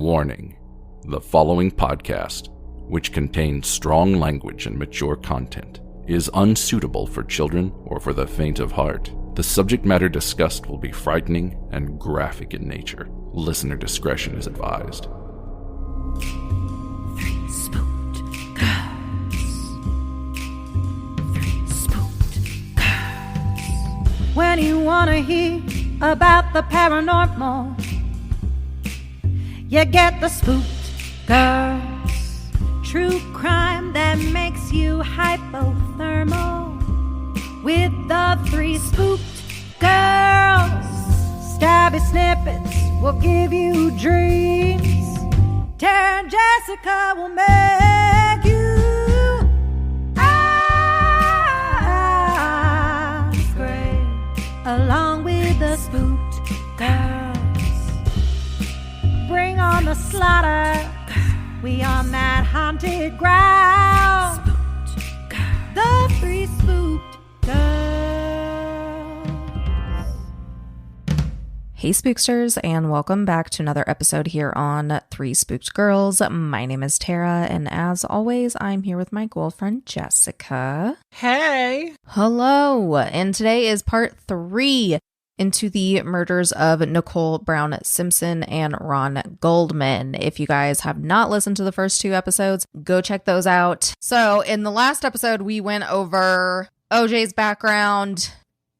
Warning: the following podcast, which contains strong language and mature content, is unsuitable for children or for the faint of heart. The subject matter discussed will be frightening and graphic in nature. Listener discretion is advised. Three spooked girls. Three spooked girls. When you want to hear about the paranormal, you get the spooked girls. True crime that makes you hypothermal. With the three spooked girls. Stabby snippets will give you dreams. Tara and Jessica will make you scream along with the spooked girls. Bring on the slaughter. We on that haunted ground. Spooked girls. The three spooked girls. Hey Spooksters, and welcome back to another episode here on Three Spooked Girls. My name is Tara, and as always, I'm here with my girlfriend Jessica. Hey! Hello! And today is part 3 into the murders of Nicole Brown Simpson and Ron Goldman. If you guys have not listened to the first 2 episodes, go check those out. So in the last episode, we went over OJ's background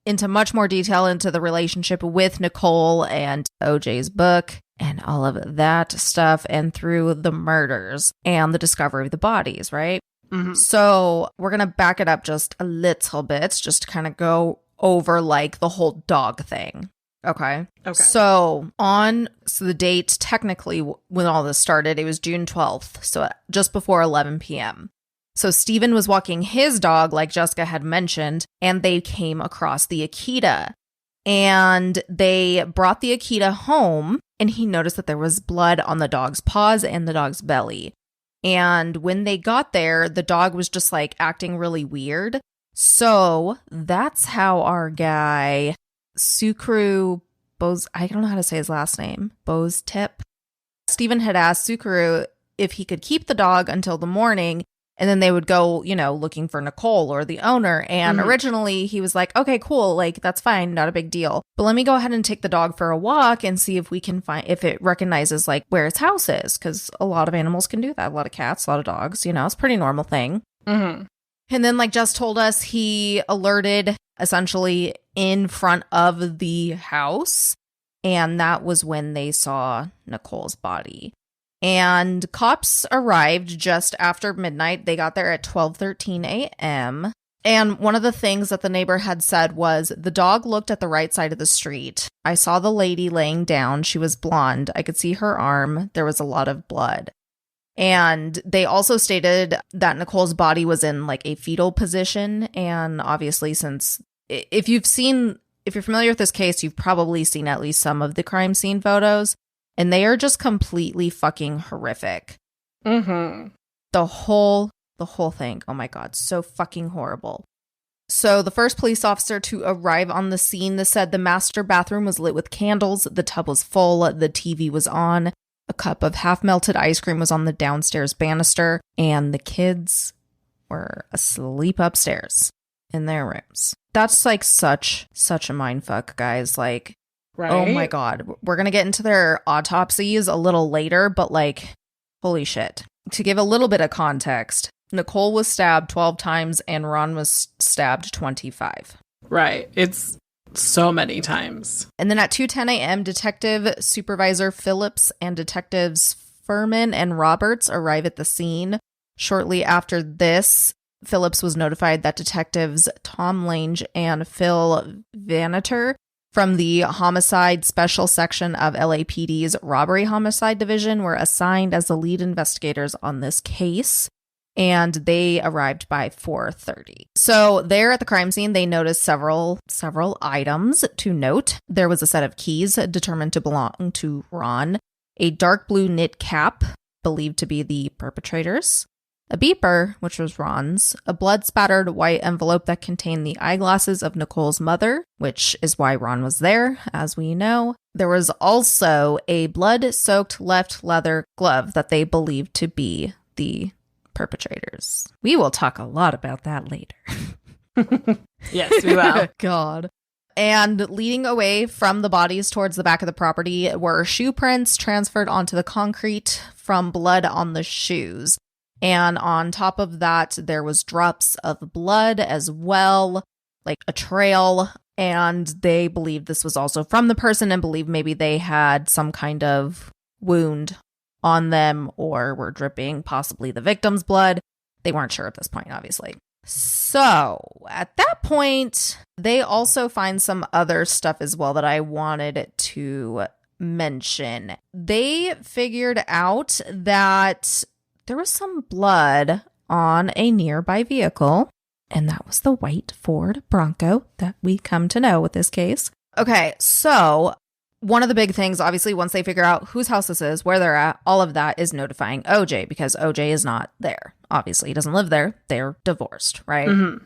into much more detail into the relationship with Nicole and OJ's book and all of that stuff, and through the murders and the discovery of the bodies, right? Mm-hmm. So we're going to back it up just a little bit, just to kind of go over like the whole dog thing. Okay. So the date technically when all this started, it was June 12th. So just before 11 p.m. So Steven was walking his dog, like Jessica had mentioned, and they came across the Akita. And they brought the Akita home, and he noticed that there was blood on the dog's paws and the dog's belly. And when they got there, the dog was just like acting really weird. So that's how our guy, Sukru Bose, I don't know how to say his last name, Bose Tip. Steven had asked Sukru if he could keep the dog until the morning, and then they would go, looking for Nicole or the owner. And originally he was like, okay, cool, like that's fine, not a big deal. But let me go ahead and take the dog for a walk and see if we can find, if it recognizes like where its house is. Because a lot of animals can do that. A lot of cats, a lot of dogs, it's a pretty normal thing. Mm-hmm. And then, like Jess told us, he alerted essentially in front of the house. And that was when they saw Nicole's body. And cops arrived just after midnight. They got there at 12:13 a.m. And one of the things that the neighbor had said was, the dog looked at the right side of the street. I saw the lady laying down. She was blonde. I could see her arm. There was a lot of blood. And they also stated that Nicole's body was in like a fetal position. And obviously, since if you're familiar with this case, you've probably seen at least some of the crime scene photos, and they are just completely fucking horrific. Mm-hmm. The whole thing. Oh my God. So fucking horrible. So the first police officer to arrive on the scene said the master bathroom was lit with candles. The tub was full. The TV was on. A cup of half-melted ice cream was on the downstairs banister, and the kids were asleep upstairs in their rooms. That's like such a mindfuck, guys. Like, right? Oh my God. We're going to get into their autopsies a little later, but like, holy shit. To give a little bit of context, Nicole was stabbed 12 times and Ron was stabbed 25. Right. It's so many times. And then at 2:10 a.m., Detective Supervisor Phillips and Detectives Furman and Roberts arrive at the scene. Shortly after this, Phillips was notified that Detectives Tom Lange and Phil Vanater from the Homicide Special Section of LAPD's Robbery Homicide Division were assigned as the lead investigators on this case. And they arrived by 4:30. So there at the crime scene, they noticed several items to note. There was a set of keys determined to belong to Ron, a dark blue knit cap believed to be the perpetrator's, a beeper, which was Ron's, a blood-spattered white envelope that contained the eyeglasses of Nicole's mother, which is why Ron was there, as we know. There was also a blood-soaked left leather glove that they believed to be the perpetrators. We will talk a lot about that later. Yes, we will. God. And leading away from the bodies towards the back of the property were shoe prints transferred onto the concrete from blood on the shoes. And on top of that, there was drops of blood as well, like a trail. And they believed this was also from the person and believed maybe they had some kind of wound on them or were dripping possibly the victim's blood. They weren't sure at this point, obviously. So at that point, they also find some other stuff as well that I wanted to mention. They figured out that there was some blood on a nearby vehicle, and that was the white Ford Bronco that we come to know with this case. Okay, so one of the big things, obviously, once they figure out whose house this is, where they're at, all of that is notifying OJ because OJ is not there. Obviously, he doesn't live there. They're divorced, right? Mm-hmm.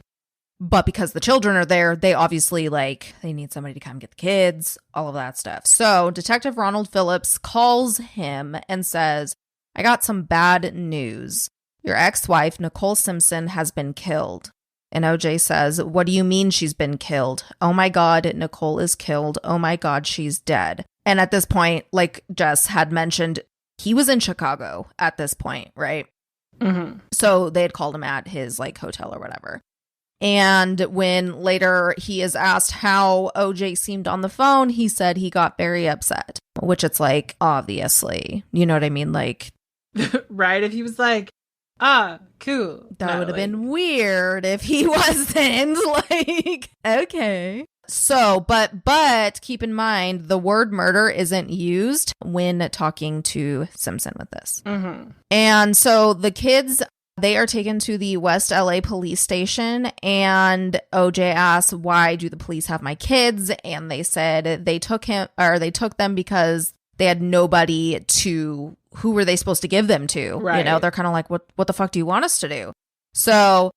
But because the children are there, they obviously, they need somebody to come get the kids, all of that stuff. So Detective Ronald Phillips calls him and says, I got some bad news. Your ex-wife, Nicole Simpson, has been killed. And OJ says, what do you mean she's been killed? Oh my God, Nicole is killed. Oh my God, she's dead. And at this point, like Jess had mentioned, he was in Chicago at this point, right? Mm-hmm. So they had called him at his hotel or whatever. And when later he is asked how OJ seemed on the phone, he said he got very upset, which it's obviously, you know what I mean? Right. If he was cool. That would have been weird if he wasn't okay. So, but keep in mind, the word murder isn't used when talking to Simpson with this. Mm-hmm. And so the kids, they are taken to the West LA police station, and OJ asks, why do the police have my kids? And they said they took them because they had nobody to, who were they supposed to give them to? Right. You know, they're kind of like, what the fuck do you want us to do? So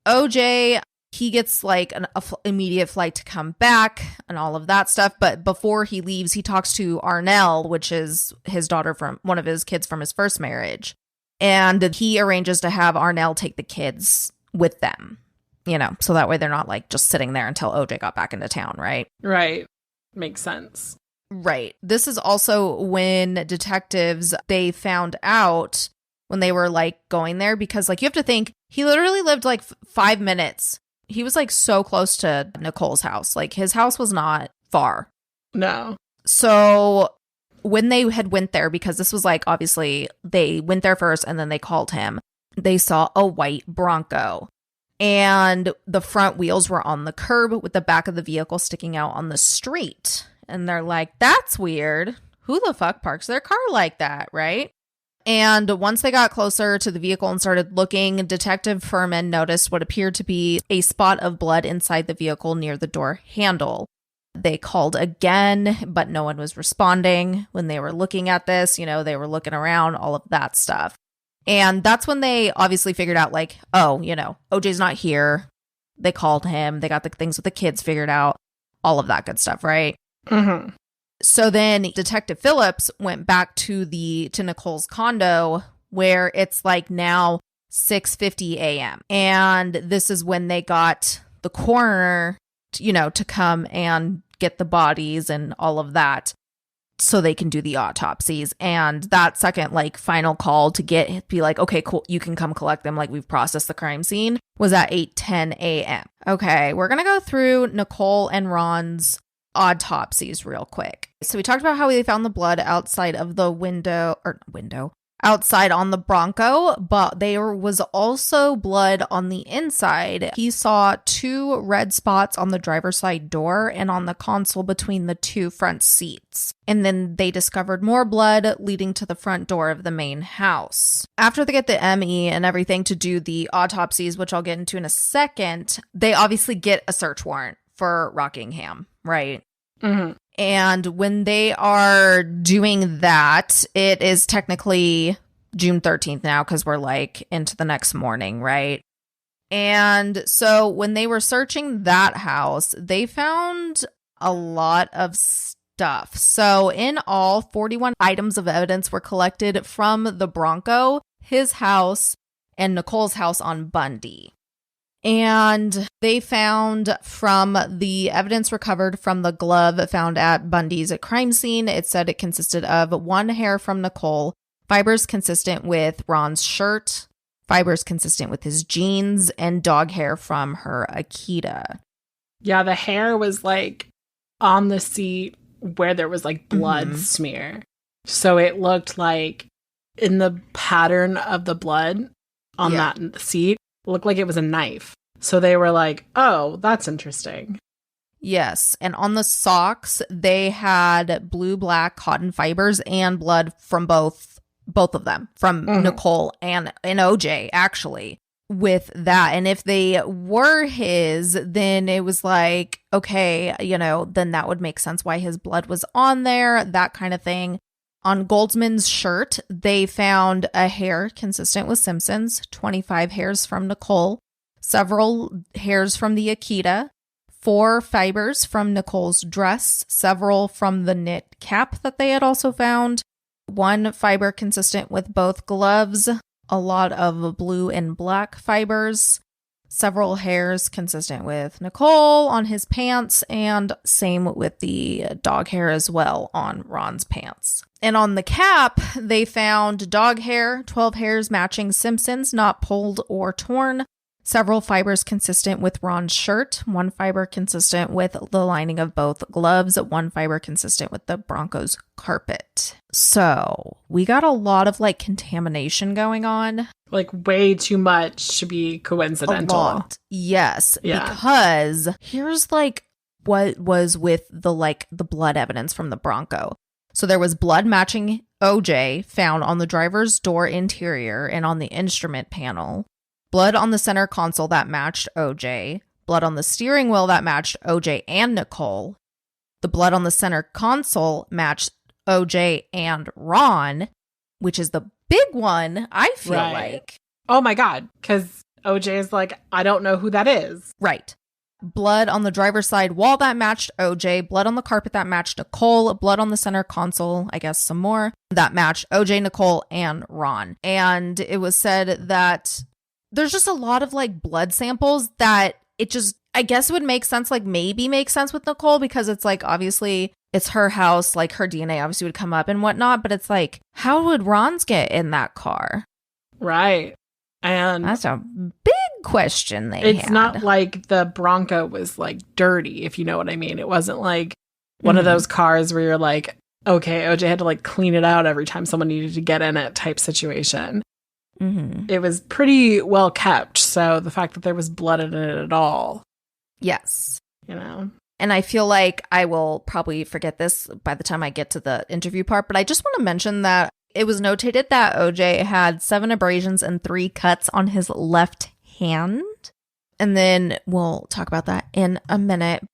OJ, he gets an immediate flight to come back and all of that stuff. But before he leaves, he talks to Arnell, which is his daughter from one of his kids from his first marriage. And he arranges to have Arnell take the kids with them, so that way they're not just sitting there until OJ got back into town, right? Right. Makes sense. Right. This is also when detectives, they found out when they were going there because you have to think he literally lived 5 minutes. He was so close to Nicole's house. His house was not far. No. So when they had went there, because this was obviously they went there first and then they called him, they saw a white Bronco and the front wheels were on the curb with the back of the vehicle sticking out on the street. And they're like, that's weird. Who the fuck parks their car like that, right? And once they got closer to the vehicle and started looking, Detective Furman noticed what appeared to be a spot of blood inside the vehicle near the door handle. They called again, but no one was responding when they were looking at this. They were looking around, all of that stuff. And that's when they obviously figured out OJ's not here. They called him. They got the things with the kids figured out, all of that good stuff, right? Mm-hmm. So then Detective Phillips went back to Nicole's condo where it's now 6:50 a.m. And this is when they got the coroner, to come and get the bodies and all of that so they can do the autopsies. And that second final call to be okay, cool, you can come collect them. We've processed the crime scene was at 8:10 a.m. Okay, we're going to go through Nicole and Ron's autopsies real quick. So we talked about how they found the blood outside of the outside on the Bronco, but there was also blood on the inside. He saw 2 red spots on the driver's side door and on the console between the 2 front seats. And then they discovered more blood leading to the front door of the main house. After they get the ME and everything to do the autopsies, which I'll get into in a second, they obviously get a search warrant for Rockingham, right? Mm-hmm. And when they are doing that, it is technically June 13th now because we're like into the next morning, right? And so when they were searching that house, they found a lot of stuff. So in all, 41 items of evidence were collected from the Bronco, his house, and Nicole's house on Bundy. And they found from the evidence recovered from the glove found at Bundy's crime scene, it said it consisted of one hair from Nicole, fibers consistent with Ron's shirt, fibers consistent with his jeans, and dog hair from her Akita. Yeah, the hair was like on the seat where there was like blood smear. So it looked like in the pattern of the blood on that seat, it looked like it was a knife. So they were like, oh, that's interesting. Yes. And on the socks, they had blue-black cotton fibers and blood from both of them, from Nicole and OJ, actually, with that. And if they were his, then it was like, okay, then that would make sense why his blood was on there, that kind of thing. On Goldman's shirt, they found a hair consistent with Simpson's, 25 hairs from Nicole, several hairs from the Akita, 4 fibers from Nicole's dress, several from the knit cap that they had also found, 1 fiber consistent with both gloves, a lot of blue and black fibers, several hairs consistent with Nicole on his pants, and same with the dog hair as well on Ron's pants. And on the cap, they found dog hair, 12 hairs matching Simpson's, not pulled or torn, several fibers consistent with Ron's shirt, 1 fiber consistent with the lining of both gloves, 1 fiber consistent with the Broncos carpet. So we got a lot of like contamination going on. Like way too much to be coincidental. A lot. Yes. Yeah. Because here's like what was with the blood evidence from the Bronco. So there was blood matching OJ found on the driver's door interior and on the instrument panel. Blood on the center console that matched OJ. Blood on the steering wheel that matched OJ and Nicole. The blood on the center console matched OJ and Ron, which is the big one, I feel like. Oh my God. Because OJ is like, I don't know who that is. Right. Blood on the driver's side wall that matched OJ. Blood on the carpet that matched Nicole. Blood on the center console, I guess some more, that matched OJ, Nicole, and Ron. And it was said that there's just a lot of like blood samples that it just, I guess it would make sense, like maybe make sense with Nicole because it's like, obviously it's her house, like her DNA obviously would come up and whatnot, but it's like, how would Ron's get in that car? Right. And that's a big question it's had. Not like the Bronco was like dirty, if you know what I mean. It wasn't like one of those cars where you're like, okay, OJ had to like clean it out every time someone needed to get in it type situation. It was pretty well kept. So the fact that there was blood in it at all. Yes. And I feel like I will probably forget this by the time I get to the interview part, but I just want to mention that it was notated that OJ had 7 abrasions and 3 cuts on his left hand. And then we'll talk about that in a minute.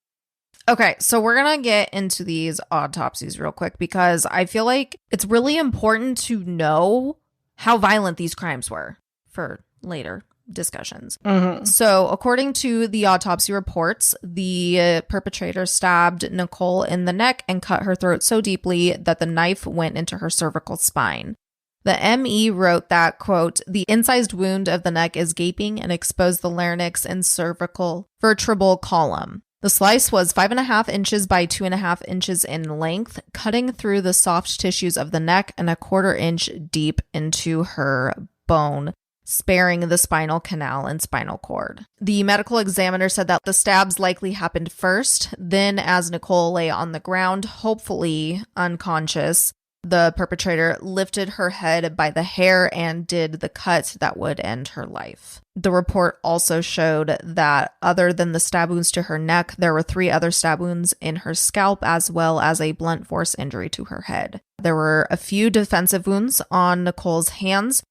Okay, so we're going to get into these autopsies real quick because I feel like it's really important to know how violent these crimes were for later discussions. So according to the autopsy reports, the perpetrator stabbed Nicole in the neck and cut her throat so deeply that the knife went into her cervical spine. The ME wrote that, quote, the incised wound of the neck is gaping and exposed the larynx and cervical vertebral column. The slice was 5.5 inches by 2.5 inches in length, cutting through the soft tissues of the neck and 1/4 inch deep into her bone, sparing the spinal canal and spinal cord. The medical examiner said that the stabs likely happened first. Then, as Nicole lay on the ground, hopefully unconscious, the perpetrator lifted her head by the hair and did the cut that would end her life. The report also showed that other than the stab wounds to her neck, there were 3 other stab wounds in her scalp as well as a blunt force injury to her head. There were a few defensive wounds on Nicole's hands,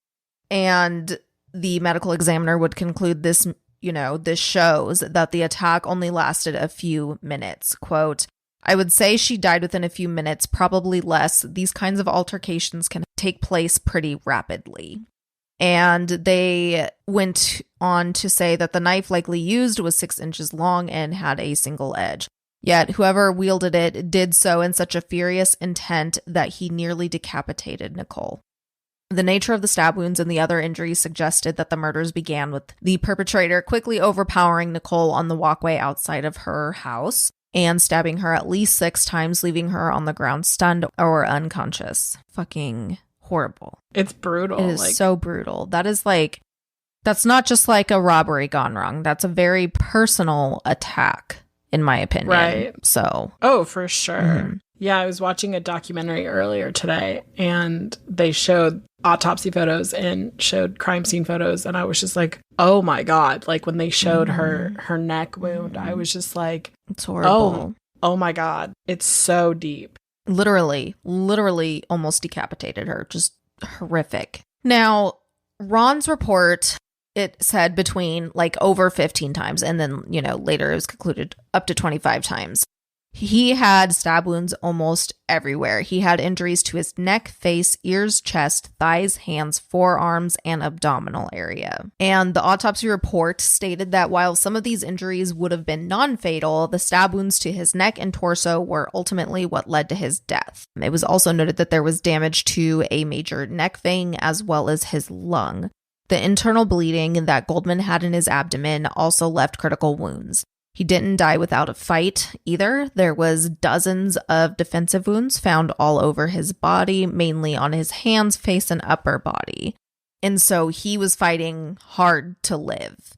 and the medical examiner would conclude this, this shows that the attack only lasted a few minutes. Quote, I would say she died within a few minutes, probably less. These kinds of altercations can take place pretty rapidly. And they went on to say that the knife likely used was 6 inches long and had a single edge. Yet whoever wielded it did so in such a furious intent that he nearly decapitated Nicole. The nature of the stab wounds and the other injuries suggested that the murders began with the perpetrator quickly overpowering Nicole on the walkway outside of her house and stabbing her at least 6 times, leaving her on the ground stunned or unconscious. Fucking horrible. It's brutal. It is so brutal. That's not just like a robbery gone wrong. That's a very personal attack, in my opinion. Right. So. Oh, for sure. Yeah, I was watching a documentary earlier today, and they showed autopsy photos and showed crime scene photos, and I was just like, oh my God. Like when they showed her neck wound, I was just like, it's horrible. Oh my God. It's so deep. Literally almost decapitated her. Just horrific. Now, Ron's report, it said between like over 15 times, and then, later it was concluded up to 25 times. He had stab wounds almost everywhere. He had injuries to his neck, face, ears, chest, thighs, hands, forearms, and abdominal area. And the autopsy report stated that while some of these injuries would have been non-fatal, the stab wounds to his neck and torso were ultimately what led to his death. It was also noted that there was damage to a major neck vein as well as his lung. The internal bleeding that Goldman had in his abdomen also left critical wounds. He didn't die without a fight either. There was dozens of defensive wounds found all over his body, mainly on his hands, face, and upper body. And so he was fighting hard to live.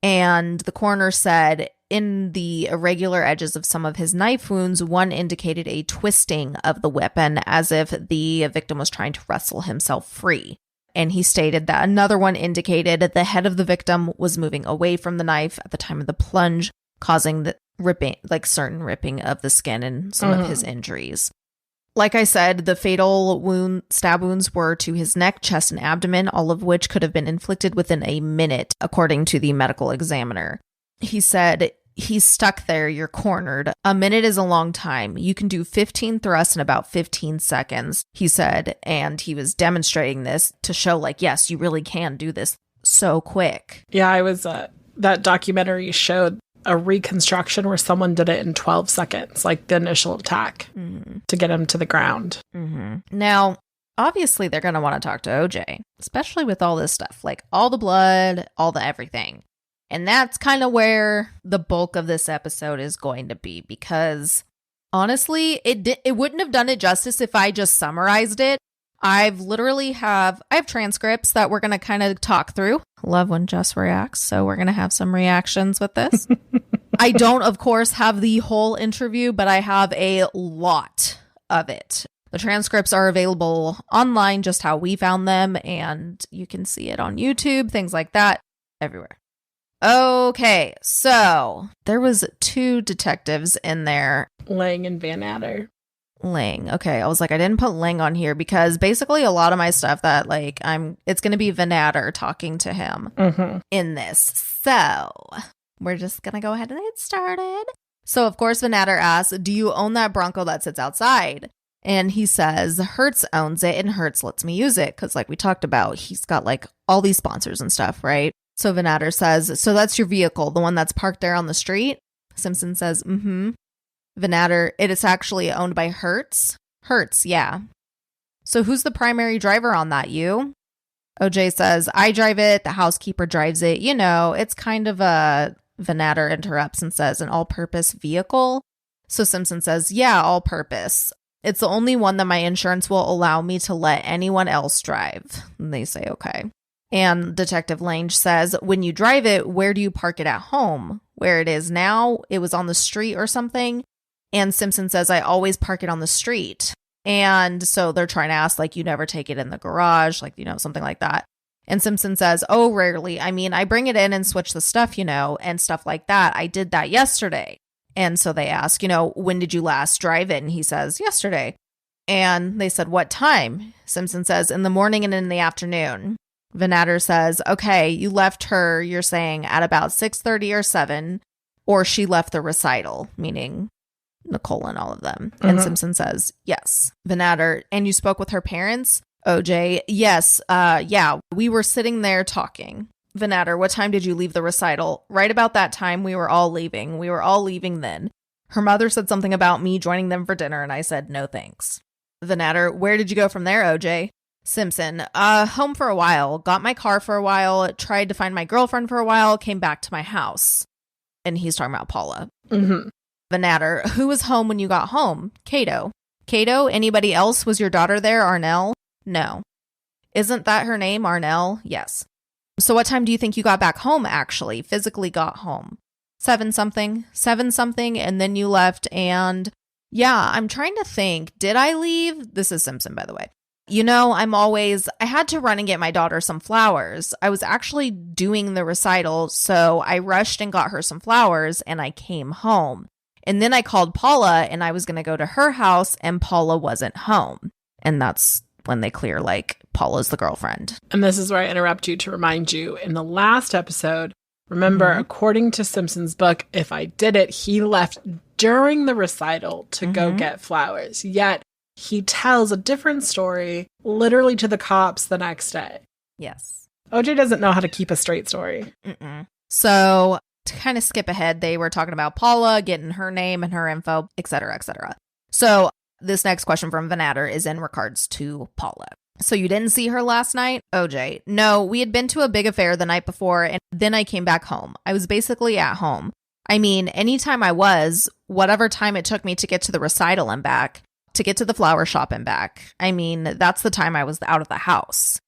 And the coroner said in the irregular edges of some of his knife wounds, one indicated a twisting of the weapon as if the victim was trying to wrestle himself free. And he stated that another one indicated that the head of the victim was moving away from the knife at the time of the plunge, causing the ripping, like certain ripping of the skin and some of his injuries. Like I said, the fatal stab wounds were to his neck, chest, and abdomen, all of which could have been inflicted within a minute, according to the medical examiner. He said, "He's stuck there, you're cornered. A minute is a long time. You can do 15 thrusts in about 15 seconds, he said, and he was demonstrating this to show, like, yes, you really can do this so quick. Yeah, I was, that documentary showed a reconstruction where someone did it in 12 seconds, like the initial attack, to get him to the ground. Now, obviously, they're going to want to talk to OJ, especially with all this stuff, like all the blood, all the everything. And that's kind of where the bulk of this episode is going to be, because honestly, it wouldn't have done it justice if I just summarized it. I have transcripts that we're going to kind of talk through. Love when Jess reacts, so we're going to have some reactions with this. I don't, of course, have the whole interview, but I have a lot of it. The transcripts are available online, just how we found them, and you can see it on YouTube, things like that, everywhere. Okay, so there was 2 detectives in there. Lang and Van Adder. Lang. Okay, I was like, I didn't put Lang on here because basically a lot of my stuff that like it's going to be Van Adder talking to him in this. So we're just going to go ahead and get started. So of course, Van Adder asks, do you own that Bronco that sits outside? And he says, Hertz owns it and Hertz lets me use it. Cause like we talked about, he's got like all these sponsors and stuff, right? So Van Adder says, so that's your vehicle, the one that's parked there on the street? Simpson says, Van Adder, it is actually owned by Hertz. Hertz, yeah. So who's the primary driver on that, you? OJ says, I drive it, the housekeeper drives it. You know, it's kind of a... Van Adder interrupts and says, an all-purpose vehicle? So Simpson says, yeah, all-purpose. It's the only one that my insurance will allow me to let anyone else drive. And they say, okay. And Detective Lange says, when you drive it, where do you park it at home? Where it is now? It was on the street or something? And Simpson says, I always park it on the street. And so they're trying to ask, like, you never take it in the garage, like, you know, something like that. And Simpson says, oh, rarely. I mean, I bring it in and switch the stuff, you know, and stuff like that. I did that yesterday. And so they ask, you know, when did you last drive it? And he says, yesterday. And they said, what time? Simpson says, in the morning and in the afternoon. Van Adder says, okay, you left her, you're saying, at about 6:30 or 7, or she left the recital, meaning Nicole and all of them. And Simpson says, yes. Venator, and you spoke with her parents? OJ, yes. Yeah, we were sitting there talking. Venator, what time did you leave the recital? Right about that time, we were all leaving. We were all leaving then. Her mother said something about me joining them for dinner, and I said, no thanks. Venator, where did you go from there, OJ? Simpson, home for a while. Got my car for a while. Tried to find my girlfriend for a while. Came back to my house. And he's talking about Paula. Venator, who was home when you got home? Cato. Cato, anybody else? Was your daughter there, Arnell? No. Isn't that her name, Arnell? Yes. So what time do you think you got back home, actually? Physically got home? 7-something, and then you left, and yeah, I'm trying to think. Did I leave? This is Simpson, by the way. You know, I had to run and get my daughter some flowers. I was actually doing the recital, so I rushed and got her some flowers, and I came home. And then I called Paula, and I was going to go to her house, and Paula wasn't home. And that's when they clear, like, Paula's the girlfriend. And this is where I interrupt you to remind you, in the last episode, remember, according to Simpson's book, If I Did It, he left during the recital to go get flowers. Yet, he tells a different story literally to the cops the next day. Yes. OJ doesn't know how to keep a straight story. So to kind of skip ahead, they were talking about Paula, getting her name and her info, etc., etc. So this next question from Venator is in regards to Paula. So you didn't see her last night? OJ, no, we had been to a big affair the night before, and then I came back home. I was basically at home. I mean, anytime I was, whatever time it took me to get to the recital and back, to get to the flower shop and back. I mean, that's the time I was out of the house.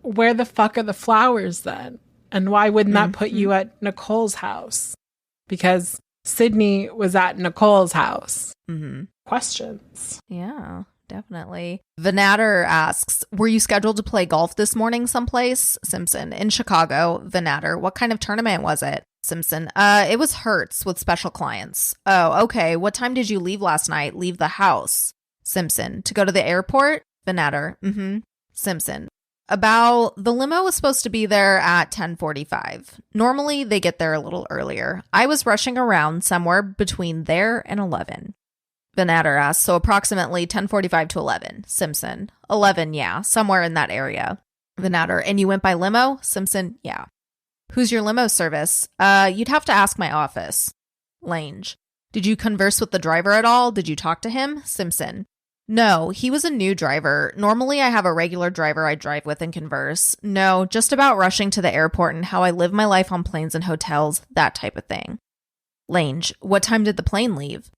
Where the fuck are the flowers then? And why wouldn't that put you at Nicole's house? Because Sydney was at Nicole's house. Questions. Yeah, definitely. Venator asks, were you scheduled to play golf this morning someplace? Simpson, in Chicago. Venator, what kind of tournament was it? Simpson, it was Hertz with special clients. Oh, okay. What time did you leave last night? Leave the house. Simpson, to go to the airport? Venator, Simpson, about the limo was supposed to be there at 10:45. Normally, they get there a little earlier. I was rushing around somewhere between there and 11. Venator asks, so approximately 10:45 to 11. Simpson, 11, yeah, somewhere in that area. Venator, and you went by limo? Simpson, yeah. Who's your limo service? You'd have to ask my office. Lange, did you converse with the driver at all? Did you talk to him? Simpson, no, he was a new driver. Normally I have a regular driver I drive with and converse. No, just about rushing to the airport and how I live my life on planes and hotels, that type of thing. Lange, what time did the plane leave?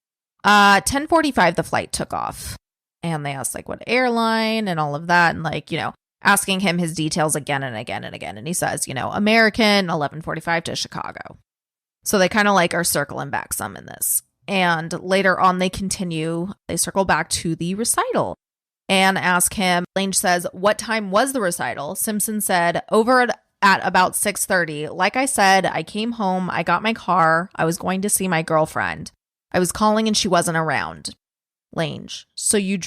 10:45 the flight took off. And they asked like what airline and all of that, and like, you know, asking him his details again and again and again. And he says, you know, American, 11:45 to Chicago. So they kind of like are circling back some in this. And later on, they circle back to the recital and ask him. Lange says, what time was the recital? Simpson said, over at about 6:30. Like I said, I came home, I got my car, I was going to see my girlfriend. I was calling and she wasn't around. Lange, so you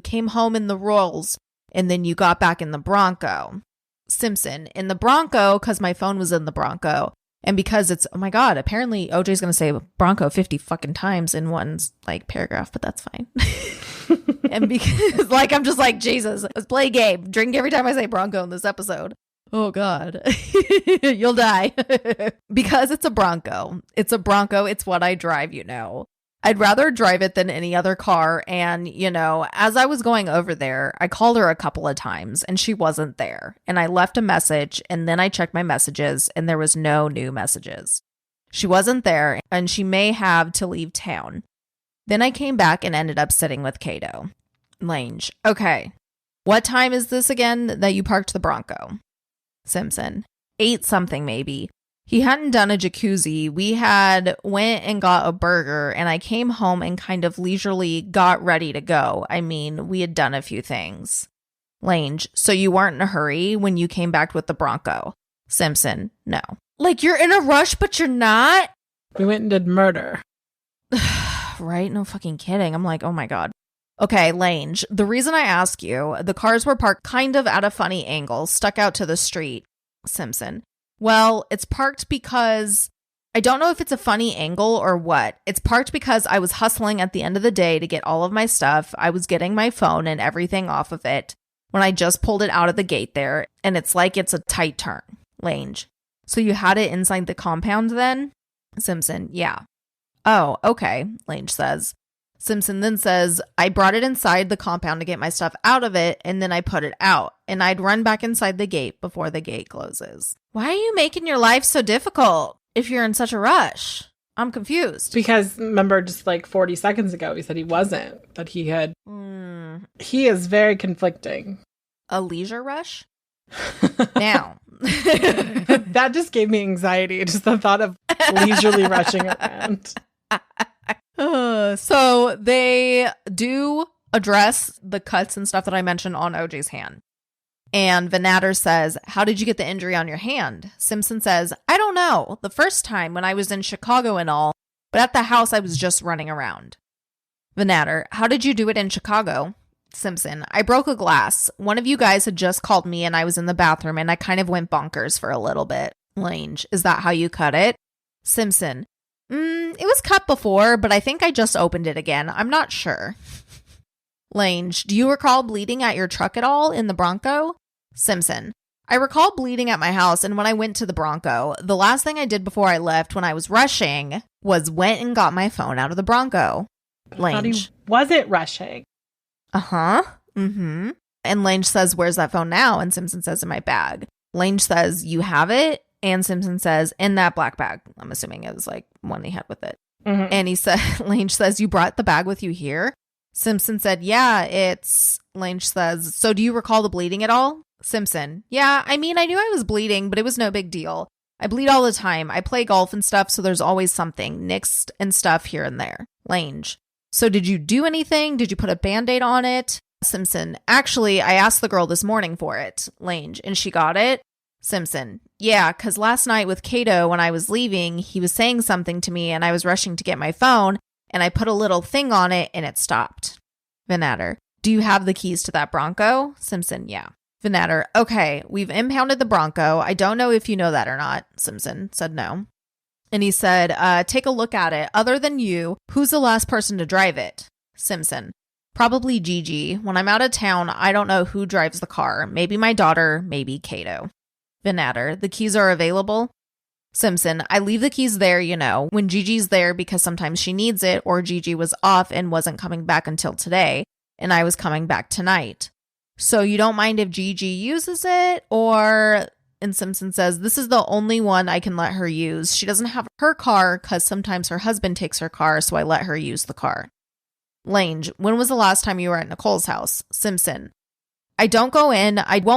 came home in the Rolls and then you got back in the Bronco. Simpson, in the Bronco, because my phone was in the Bronco. And because it's, oh my God, apparently OJ's going to say Bronco 50 fucking times in one like paragraph, but that's fine. And because like, I'm just like, Jesus, let's play a game. Drink every time I say Bronco in this episode. Oh God, you'll die. Because it's a Bronco. It's a Bronco. It's what I drive, you know. I'd rather drive it than any other car. And, you know, as I was going over there, I called her a couple of times and she wasn't there. And I left a message and then I checked my messages and there was no new messages. She wasn't there and she may have to leave town. Then I came back and ended up sitting with Cato. Lange, okay. What time is this again that you parked the Bronco? Simpson, 8-something maybe. He hadn't done a jacuzzi. We had went and got a burger and I came home and kind of leisurely got ready to go. I mean, we had done a few things. Lange, so you weren't in a hurry when you came back with the Bronco? Simpson, no. Like you're in a rush, but you're not? We went and did murder. Right? No fucking kidding. I'm like, oh my God. Okay, Lange, the reason I ask you, the cars were parked kind of at a funny angle, stuck out to the street. Simpson, well, it's parked because I don't know if it's a funny angle or what. It's parked because I was hustling at the end of the day to get all of my stuff. I was getting my phone and everything off of it when I just pulled it out of the gate there, and it's like it's a tight turn. Lange. So you had it inside the compound then? Simpson. Yeah. Oh, okay, Lange says. Simpson then says, I brought it inside the compound to get my stuff out of it, and then I put it out, and I'd run back inside the gate before the gate closes. Why are you making your life so difficult if you're in such a rush? I'm confused. Because remember, just like 40 seconds ago, he said he wasn't, that he had. He is very conflicting. A leisure rush? Now. That just gave me anxiety, just the thought of leisurely rushing around. So they do address the cuts and stuff that I mentioned on OJ's hand. And Vanatter says, how did you get the injury on your hand? Simpson says, I don't know. The first time when I was in Chicago and all, but at the house I was just running around. Vanatter, how did you do it in Chicago? Simpson, I broke a glass. One of you guys had just called me and I was in the bathroom and I kind of went bonkers for a little bit. Lange, is that how you cut it? Simpson, it was cut before, but I think I just opened it again. I'm not sure. Lange, do you recall bleeding at your truck at all in the Bronco? Simpson, I recall bleeding at my house, and when I went to the Bronco, the last thing I did before I left when I was rushing was went and got my phone out of the Bronco. Lange. Wasn't rushing. Uh-huh. Mm-hmm. And Lange says, where's that phone now? And Simpson says, in my bag. Lange says, you have it? And Simpson says, in that black bag. I'm assuming it was like one he had with it. Mm-hmm. And he said, Lange says, you brought the bag with you here? Simpson said, yeah, it's... Lange says, so do you recall the bleeding at all? Simpson, yeah, I mean, I knew I was bleeding, but it was no big deal. I bleed all the time. I play golf and stuff, so there's always something, nicks and stuff here and there. Lange, so did you do anything? Did you put a Band-Aid on it? Simpson, actually, I asked the girl this morning for it. Lange, and she got it? Simpson, yeah, because last night with Cato, when I was leaving, he was saying something to me and I was rushing to get my phone and I put a little thing on it and it stopped. Vanatter, do you have the keys to that Bronco? Simpson, yeah. Vanatter, okay, we've impounded the Bronco. I don't know if you know that or not. Simpson said no. And he said, take a look at it. Other than you, who's the last person to drive it? Simpson, probably Gigi. When I'm out of town, I don't know who drives the car. Maybe my daughter, maybe Cato. Vanatter, the keys are available? Simpson, I leave the keys there, you know, when Gigi's there because sometimes she needs it, or Gigi was off and wasn't coming back until today, and I was coming back tonight. So you don't mind if Gigi uses it? Or, and Simpson says, this is the only one I can let her use. She doesn't have her car because sometimes her husband takes her car, so I let her use the car. Lange, when was the last time you were at Nicole's house? Simpson, I won't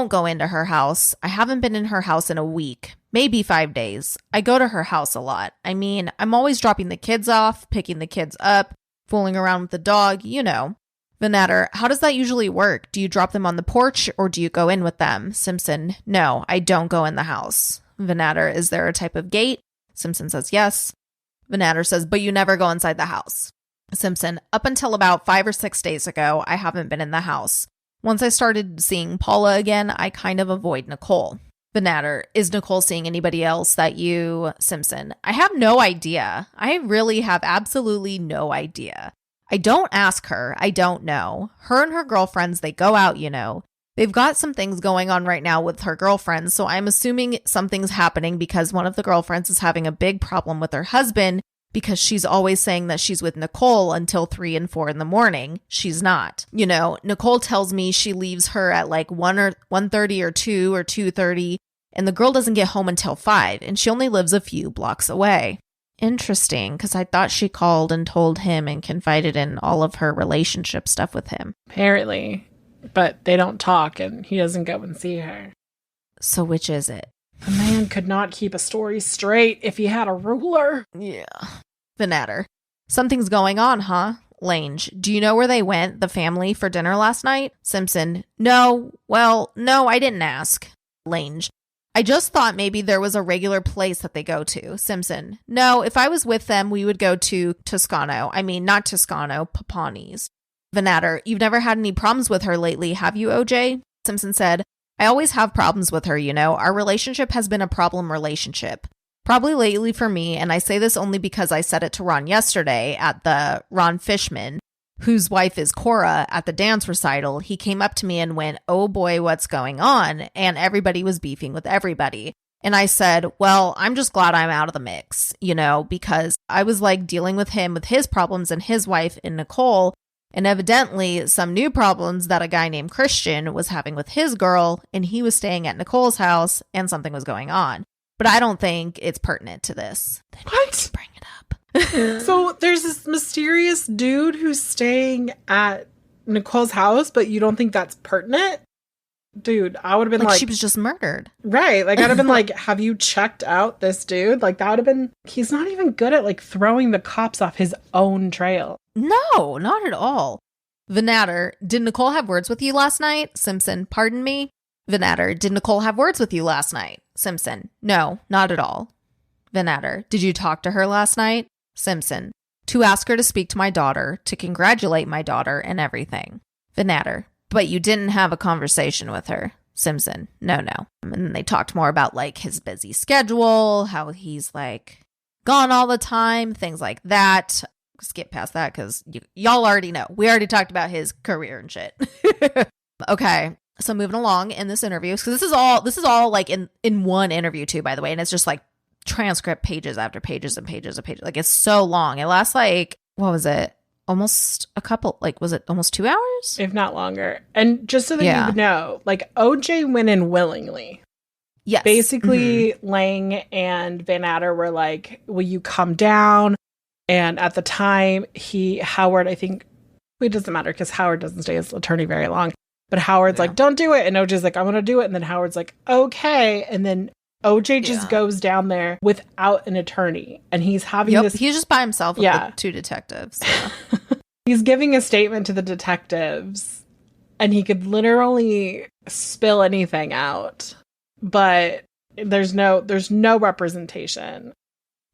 go into her house. I haven't been in her house in a week, maybe 5 days. I go to her house a lot. I mean, I'm always dropping the kids off, picking the kids up, fooling around with the dog, you know. Vanatter, how does that usually work? Do you drop them on the porch or do you go in with them? Simpson, no, I don't go in the house. Vanatter, is there a type of gate? Simpson says yes. Vanatter says, but you never go inside the house. Simpson, up until about 5 or 6 days ago, I haven't been in the house. Once I started seeing Paula again, I kind of avoid Nicole. Vanatter, is Nicole seeing anybody else that you... Simpson, I have no idea. I really have absolutely no idea. I don't ask her. I don't know. Her and her girlfriends, they go out, you know. They've got some things going on right now with her girlfriends, so I'm assuming something's happening because one of the girlfriends is having a big problem with her husband because she's always saying that she's with Nicole until 3 and 4 in the morning. She's not. You know, Nicole tells me she leaves her at like 1:30 or 2 or 2:30, and the girl doesn't get home until 5, and she only lives a few blocks away. Interesting, because I thought she called and told him and confided in all of her relationship stuff with him. Apparently, but they don't talk, and he doesn't go and see her. So which is it? The man could not keep a story straight if he had a ruler. Yeah. Vanatter, something's going on, huh? Lange, do you know where they went, the family, for dinner last night? Simpson, no. Well, no, I didn't ask. Lange, I just thought maybe there was a regular place that they go to. Simpson, no, if I was with them, we would go to Toscano. I mean, not Toscano, Papani's. Vanatter, you've never had any problems with her lately, have you, OJ? Simpson said, I always have problems with her, you know. Our relationship has been a problem relationship. Probably lately for me, and I say this only because I said it to Ron yesterday at the Ron Fishman, whose wife is Cora, at the dance recital. He came up to me and went, "Oh boy, what's going on?" And everybody was beefing with everybody. And I said, well, I'm just glad I'm out of the mix, because I was like dealing with him with his problems and his wife and Nicole, and evidently some new problems that a guy named Christian was having with his girl, and he was staying at Nicole's house and something was going on. But I don't think it's pertinent to this. What? Bring it up. So there's this mysterious dude who's staying at Nicole's house, but you don't think that's pertinent? Dude, I would have been like, she was just murdered. Right. Like, I'd have been like, have you checked out this dude? Like, that would have been, he's not even good at like throwing the cops off his own trail. No, not at all. Vanatter, did Nicole have words with you last night? Simpson, pardon me? Vanatter, did Nicole have words with you last night? Simpson, no, not at all. Vanatter, did you talk to her last night? Simpson, to ask her to speak to my daughter, to congratulate my daughter and everything. Vanatter, but you didn't have a conversation with her. Simpson, no. And then they talked more about like his busy schedule, how he's like gone all the time, things like that. Skip past that because y'all already know. We already talked about his career and shit. Okay, so moving along in this interview, because this is all like in one interview too, by the way, and it's just like transcript pages after pages and pages of pages. Like, it's so long. It lasts like, what was it? Almost a couple, like, was it almost 2 hours? If not longer. And just so that you know, like, OJ went in willingly. Yes. Basically, Lang and Van Adder were like, will you come down? And at the time, Howard, I think, it doesn't matter because Howard doesn't stay as attorney very long. But Howard's like, don't do it. And OJ's like, I'm going to do it. And then Howard's like, okay. And then OJ just goes down there without an attorney. And he's having this. He's just by himself with the two detectives. So. He's giving a statement to the detectives. And he could literally spill anything out. But there's no representation.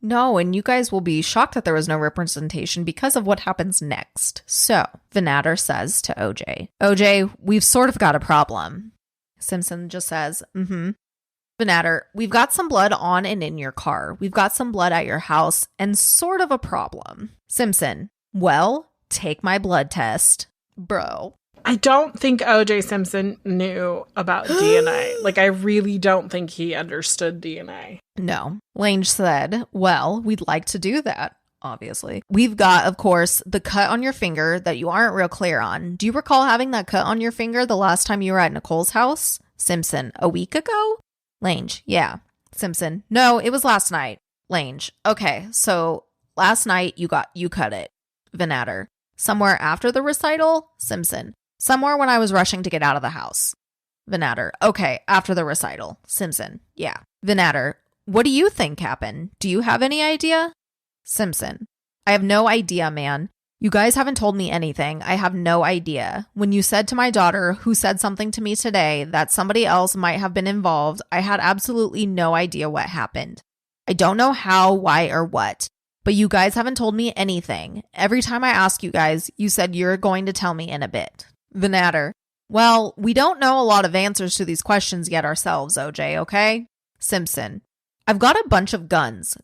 No, and you guys will be shocked that there was no representation because of what happens next. So, Vanatter says to OJ, OJ, we've sort of got a problem. Simpson just says, Vanatter, we've got some blood on and in your car. We've got some blood at your house and sort of a problem. Simpson, well, take my blood test. Bro. I don't think OJ Simpson knew about DNA. Like, I really don't think he understood DNA. No. Lange said, well, we'd like to do that, obviously. We've got, of course, the cut on your finger that you aren't real clear on. Do you recall having that cut on your finger the last time you were at Nicole's house? Simpson, a week ago? Lange, yeah. Simpson, no, it was last night. Lange, okay, so last night you cut it. Vanatter, somewhere after the recital? Simpson, somewhere when I was rushing to get out of the house. Vanatter, okay, after the recital. Simpson, yeah. Vanatter, what do you think happened? Do you have any idea? Simpson, I have no idea, man. You guys haven't told me anything. I have no idea. When you said to my daughter, who said something to me today, that somebody else might have been involved, I had absolutely no idea what happened. I don't know how, why, or what. But you guys haven't told me anything. Every time I ask you guys, you said you're going to tell me in a bit. Vanatter, well, we don't know a lot of answers to these questions yet ourselves, OJ, okay? Simpson, I've got a bunch of guns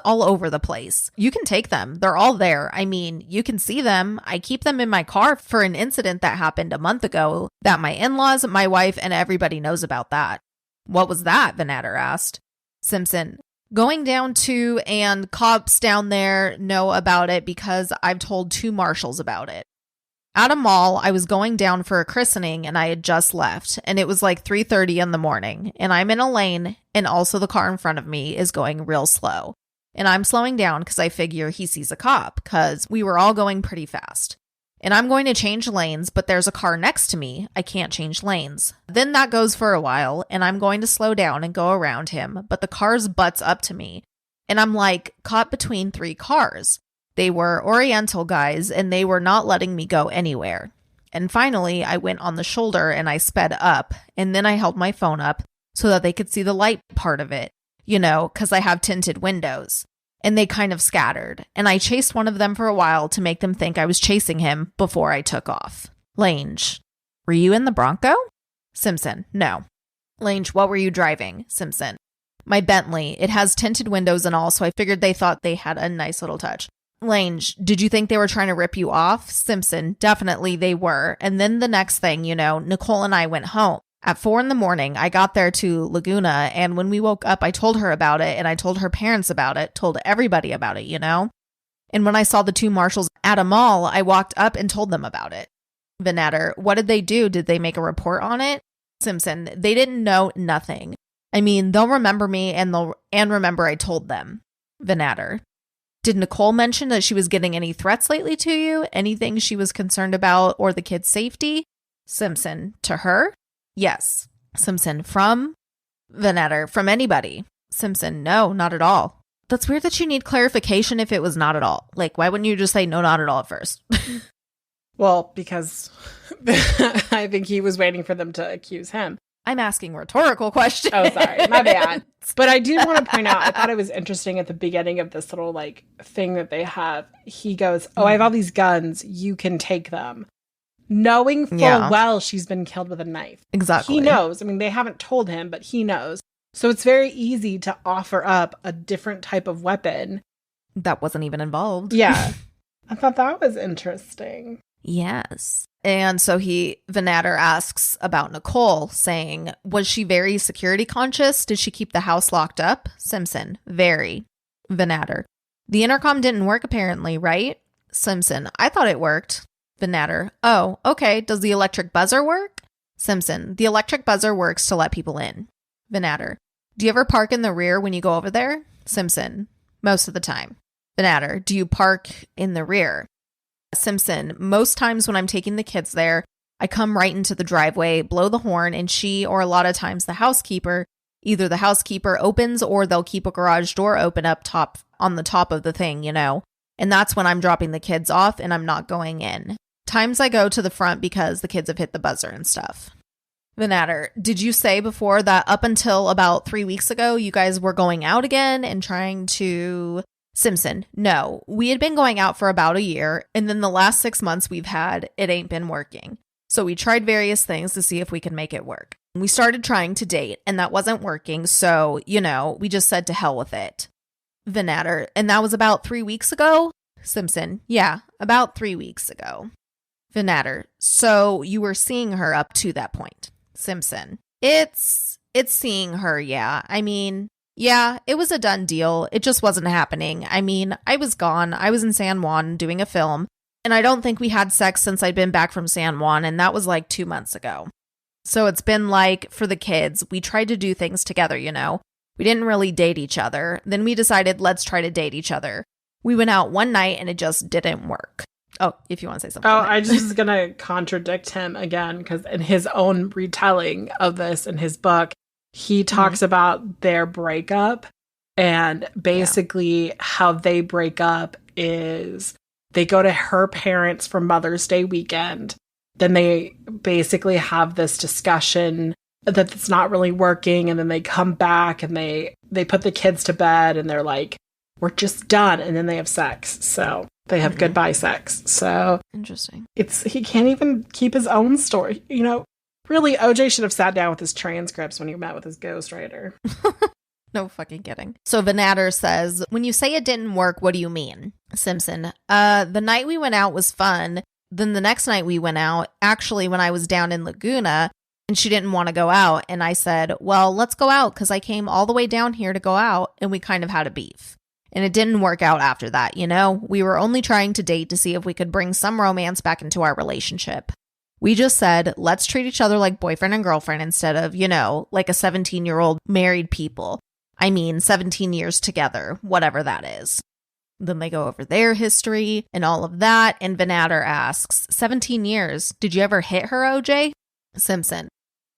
all over the place. You can take them. They're all there. I mean, you can see them. I keep them in my car for an incident that happened a month ago that my in-laws, my wife, and everybody knows about that. What was that? Vanatter asked. Simpson, going down to, and cops down there know about it because I've told 2 marshals about it. At a mall, I was going down for a christening and I had just left, and it was like 3:30 in the morning, and I'm in a lane, and also the car in front of me is going real slow. And I'm slowing down because I figure he sees a cop, because we were all going pretty fast. And I'm going to change lanes, but there's a car next to me. I can't change lanes. Then that goes for a while, and I'm going to slow down and go around him, but the car's butts up to me. And I'm like caught between 3 cars. They were Oriental guys, and they were not letting me go anywhere. And finally, I went on the shoulder and I sped up, and then I held my phone up so that they could see the light part of it, because I have tinted windows. And they kind of scattered, and I chased one of them for a while to make them think I was chasing him before I took off. Lange, were you in the Bronco? Simpson, no. Lange, what were you driving? Simpson, My Bentley. It has tinted windows and all, so I figured they thought they had a nice little touch. Lange, did you think they were trying to rip you off? Simpson, definitely they were. And then the next thing, Nicole and I went home. At 4 a.m, I got there to Laguna, and when we woke up, I told her about it, and I told her parents about it, told everybody about it, And when I saw the 2 marshals at a mall, I walked up and told them about it. Venator, what did they do? Did they make a report on it? Simpson, they didn't know nothing. I mean, they'll remember me and remember I told them. Venator, did Nicole mention that she was getting any threats lately to you? Anything she was concerned about or the kid's safety? Simpson, to her? Yes. Simpson, from? Venator, from anybody. Simpson, no, not at all. That's weird that you need clarification if it was not at all. Like, why wouldn't you just say no, not at all at first? Well, because I think he was waiting for them to accuse him. I'm asking rhetorical questions. Oh, sorry. My bad. But I do want to point out, I thought it was interesting at the beginning of this little thing that they have. He goes, oh, I have all these guns. You can take them. Knowing full well she's been killed with a knife. Exactly. He knows. I mean, they haven't told him, but he knows. So it's very easy to offer up a different type of weapon. That wasn't even involved. Yeah. I thought that was interesting. Yes. And so Venator asks about Nicole, saying, was she very security conscious? Did she keep the house locked up? Simpson, very. Venator, the intercom didn't work apparently, right? Simpson, I thought it worked. Venator, oh, okay. Does the electric buzzer work? Simpson, the electric buzzer works to let people in. Venator, do you ever park in the rear when you go over there? Simpson, most of the time. Venator, do you park in the rear? Simpson, most times when I'm taking the kids there, I come right into the driveway, blow the horn, and she, or a lot of times the housekeeper, either the housekeeper opens or they'll keep a garage door open up top on the top of the thing, And that's when I'm dropping the kids off and I'm not going in. Times I go to the front because the kids have hit the buzzer and stuff. Venator, did you say before that up until about 3 weeks ago, you guys were going out again and trying to... Simpson, no, we had been going out for about a year, and then the last 6 months we've had, it ain't been working. So we tried various things to see if we could make it work. We started trying to date, and that wasn't working, so, we just said to hell with it. Venator, and that was about 3 weeks ago? Simpson, yeah, about 3 weeks ago. Venator, so you were seeing her up to that point. Simpson, it's seeing her, yeah. I mean, yeah, it was a done deal. It just wasn't happening. I mean, I was gone. I was in San Juan doing a film, and I don't think we had sex since I'd been back from San Juan, and that was 2 months ago. So it's been for the kids, we tried to do things together, We didn't really date each other. Then we decided, let's try to date each other. We went out one night, and it just didn't work. Oh, if you want to say something. Oh, I just was going to contradict him again, because in his own retelling of this in his book, he talks about their breakup, and basically how they break up is they go to her parents for Mother's Day weekend. Then they basically have this discussion that it's not really working. And then they come back and they put the kids to bed and they're like, we're just done. And then they have sex. So they have goodbye sex. So interesting. He can't even keep his own story, Really, OJ should have sat down with his transcripts when he met with his ghostwriter. No fucking kidding. So Venator says, when you say it didn't work, what do you mean? Simpson, the night we went out was fun. Then the next night we went out, actually when I was down in Laguna, and she didn't want to go out. And I said, well, let's go out because I came all the way down here to go out, and we kind of had a beef. And it didn't work out after that, We were only trying to date to see if we could bring some romance back into our relationship. We just said, let's treat each other like boyfriend and girlfriend instead of, like a 17-year-old married people. I mean, 17 years together, whatever that is. Then they go over their history and all of that. And Venator asks, 17 years, did you ever hit her, OJ? Simpson,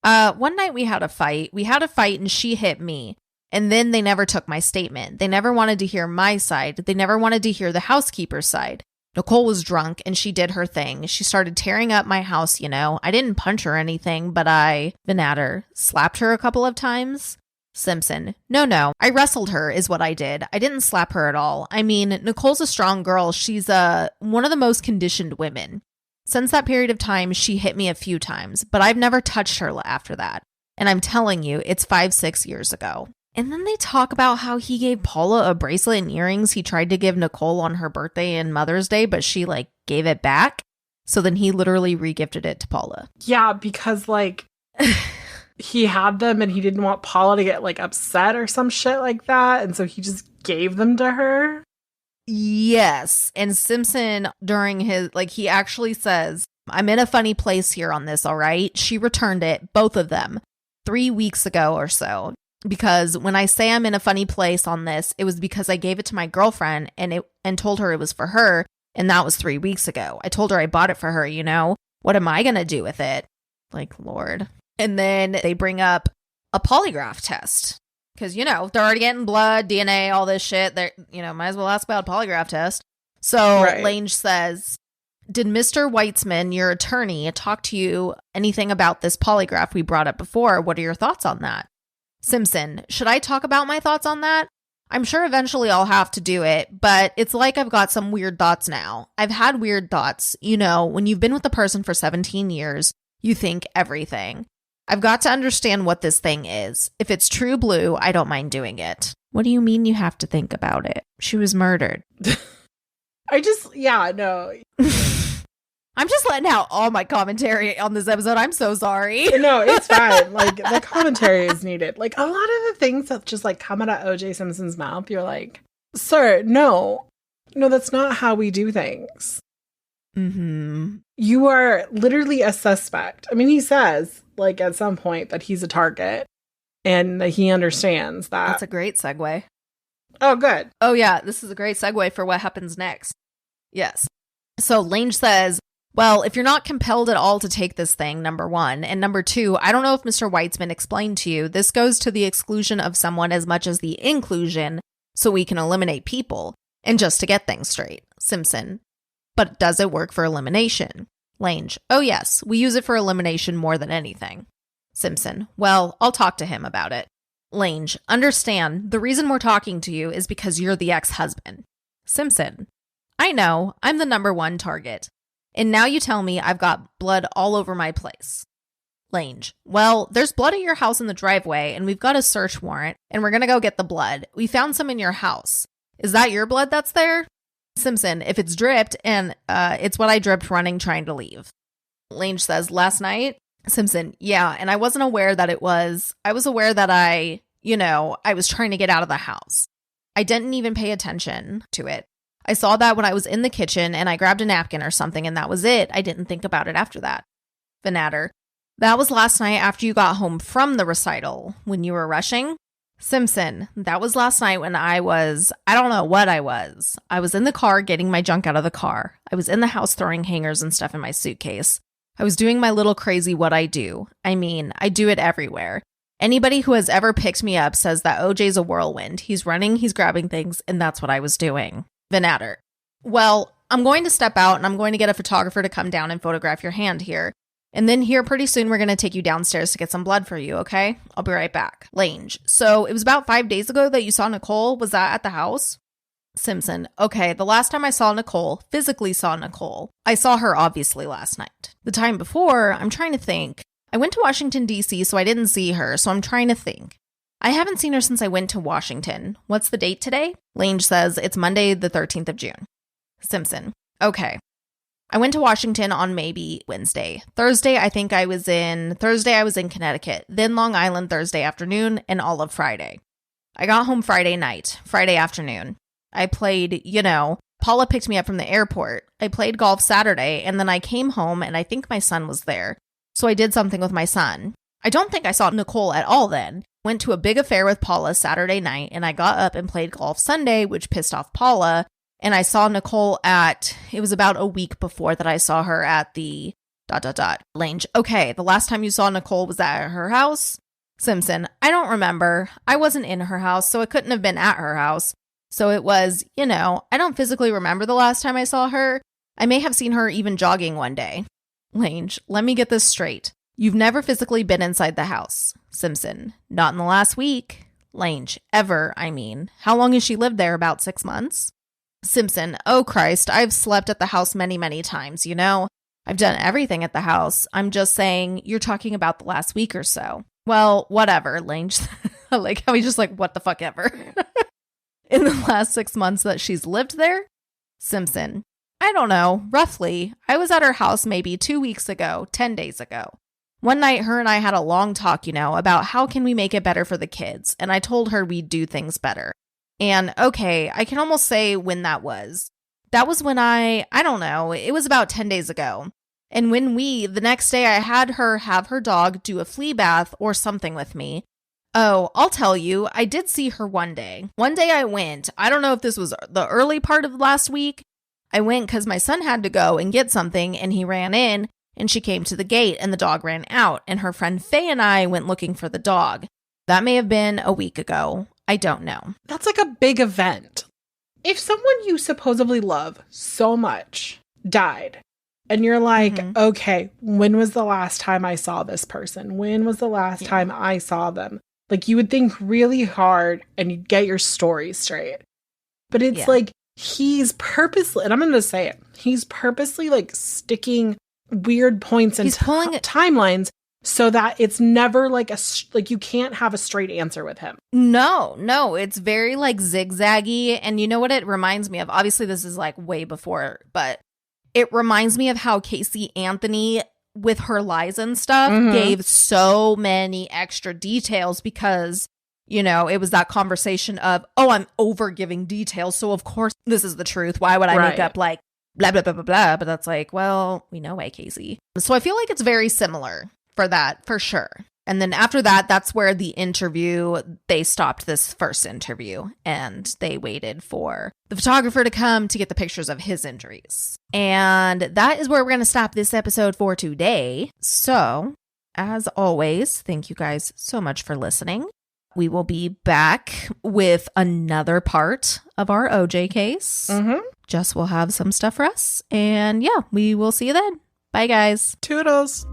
one night we had a fight. We had a fight and she hit me. And then they never took my statement. They never wanted to hear my side. They never wanted to hear the housekeeper's side. Nicole was drunk and she did her thing. She started tearing up my house, I didn't punch her or anything, but Venator, slapped her a couple of times. Simpson, no, I wrestled her is what I did. I didn't slap her at all. I mean, Nicole's a strong girl. She's one of the most conditioned women. Since that period of time, she hit me a few times, but I've never touched her after that. And I'm telling you, it's 5-6 years ago. And then they talk about how he gave Paula a bracelet and earrings he tried to give Nicole on her birthday and Mother's Day, but she like gave it back. So then he literally regifted it to Paula. Yeah, because like he had them and he didn't want Paula to get like upset or some shit like that. And so he just gave them to her. Yes. And Simpson, during his, like, he actually says, I'm in a funny place here on this, all right? She returned it, both of them, 3 weeks ago or so. Because when I say I'm in a funny place on this, it was because I gave it to my girlfriend and told her it was for her. And that was 3 weeks ago. I told her I bought it for her, you know? What am I going to do with it? Like, Lord. And then they bring up a polygraph test. Because, you know, they're already getting blood, DNA, all this shit. They're, you know, might as well ask about a polygraph test. So Lange says, did Mr. Weitzman, your attorney, talk to you anything about this polygraph we brought up before? What are your thoughts on that? Simpson, should I talk about my thoughts on that? I'm sure eventually I'll have to do it, but it's like I've got some weird thoughts now. I've had weird thoughts. You know, when you've been with a person for 17 years, you think everything. I've got to understand what this thing is. If it's true blue, I don't mind doing it. What do you mean you have to think about it? She was murdered. No. I'm just letting out all my commentary on this episode. I'm so sorry. No, it's fine. Like, the commentary is needed. Like, a lot of the things that just, like, come out of O.J. Simpson's mouth, you're like, sir, no. No, that's not how we do things. Mm-hmm. You are literally a suspect. I mean, he says, like, at some point that he's a target. And that he understands that. That's a great segue. Oh, good. Oh, yeah. This is a great segue for what happens next. Yes. So Lange says, well, if you're not compelled at all to take this thing, number one, and number two, I don't know if Mr. Weitzman explained to you, this goes to the exclusion of someone as much as the inclusion, so we can eliminate people. And just to get things straight, Simpson. But does it work for elimination? Lange, oh yes, we use it for elimination more than anything. Simpson, well, I'll talk to him about it. Lange, understand, the reason we're talking to you is because you're the ex-husband. Simpson, I know, I'm the number one target. And now you tell me I've got blood all over my place. Lange, well, there's blood at your house in the driveway, and we've got a search warrant, and we're gonna go get the blood. We found some in your house. Is that your blood that's there? Simpson, if it's dripped, and it's what I dripped running trying to leave. Lange says, last night? Simpson, yeah, and I wasn't aware that it was. I was aware that I was trying to get out of the house. I didn't even pay attention to it. I saw that when I was in the kitchen and I grabbed a napkin or something and that was it. I didn't think about it after that. Vanatter, that was last night after you got home from the recital when you were rushing? Simpson, that was last night when I don't know what I was. I was in the car getting my junk out of the car. I was in the house throwing hangers and stuff in my suitcase. I was doing my little crazy what I do. I mean, I do it everywhere. Anybody who has ever picked me up says that OJ's a whirlwind. He's running, he's grabbing things, and that's what I was doing. Vanatter, well, I'm going to step out and I'm going to get a photographer to come down and photograph your hand here. And then here pretty soon we're going to take you downstairs to get some blood for you, okay? I'll be right back. Lange, so it was about 5 days ago that you saw Nicole. Was that at the house? Simpson, okay, the last time I saw Nicole, physically saw Nicole, I saw her obviously last night. The time before, I'm trying to think. I went to Washington, D.C., so I didn't see her, so I'm trying to think. I haven't seen her since I went to Washington. What's the date today? Lange says it's Monday, the 13th of June. Simpson, okay. I went to Washington on maybe Wednesday. Thursday, I was in Connecticut, then Long Island Thursday afternoon, and all of Friday. I got home Friday night, Friday afternoon. I played, Paula picked me up from the airport. I played golf Saturday, and then I came home, and I think my son was there. So I did something with my son. I don't think I saw Nicole at all then. Went to a big affair with Paula Saturday night, and I got up and played golf Sunday, which pissed off Paula. And I saw Nicole it was about a week before that I saw her at the ... Lange, okay, the last time you saw Nicole was at her house? Simpson, I don't remember. I wasn't in her house, so it couldn't have been at her house. So it was, I don't physically remember the last time I saw her. I may have seen her even jogging one day. Lange, let me get this straight. You've never physically been inside the house. Simpson, not in the last week. Lange, ever, I mean. How long has she lived there? About 6 months? Simpson, oh Christ, I've slept at the house many, many times, I've done everything at the house. I'm just saying, you're talking about the last week or so. Well, whatever, Lange. Like how he's just like, what the fuck ever. In the last 6 months that she's lived there, Simpson, I don't know, roughly, I was at her house maybe 2 weeks ago, 10 days ago. One night, her and I had a long talk, about how can we make it better for the kids. And I told her we'd do things better. And okay, I can almost say when that was. That was when I don't know, it was about 10 days ago. And when the next day I had her have her dog do a flea bath or something with me. Oh, I'll tell you, I did see her one day. One day I went, I don't know if this was the early part of last week. I went because my son had to go and get something and he ran in and she came to the gate and the dog ran out and her friend Faye and I went looking for the dog. That may have been a week ago. I don't know. That's like a big event. If someone you supposedly love so much died and you're like, okay, when was the last time I saw this person? When was the last time I saw them? Like you would think really hard and you'd get your story straight. But it's like he's purposely, and I'm going to say it, he's purposely like sticking weird points and timelines so that it's never like you can't have a straight answer with him. No, it's very like zigzaggy. And you know what it reminds me of? Obviously, this is like way before, but it reminds me of how Casey Anthony, with her lies and stuff, gave so many extra details because, it was that conversation of, oh, I'm over giving details. So, of course, this is the truth. Why would I make up like blah, blah, blah, blah, blah? But that's like, well, we know why, Casey. So I feel like it's very similar for that, for sure. And then after that, that's where the interview, they stopped this first interview and they waited for the photographer to come to get the pictures of his injuries. And that is where we're going to stop this episode for today. So, as always, thank you guys so much for listening. We will be back with another part of our OJ case. Jess will have some stuff for us. And yeah, we will see you then. Bye, guys. Toodles.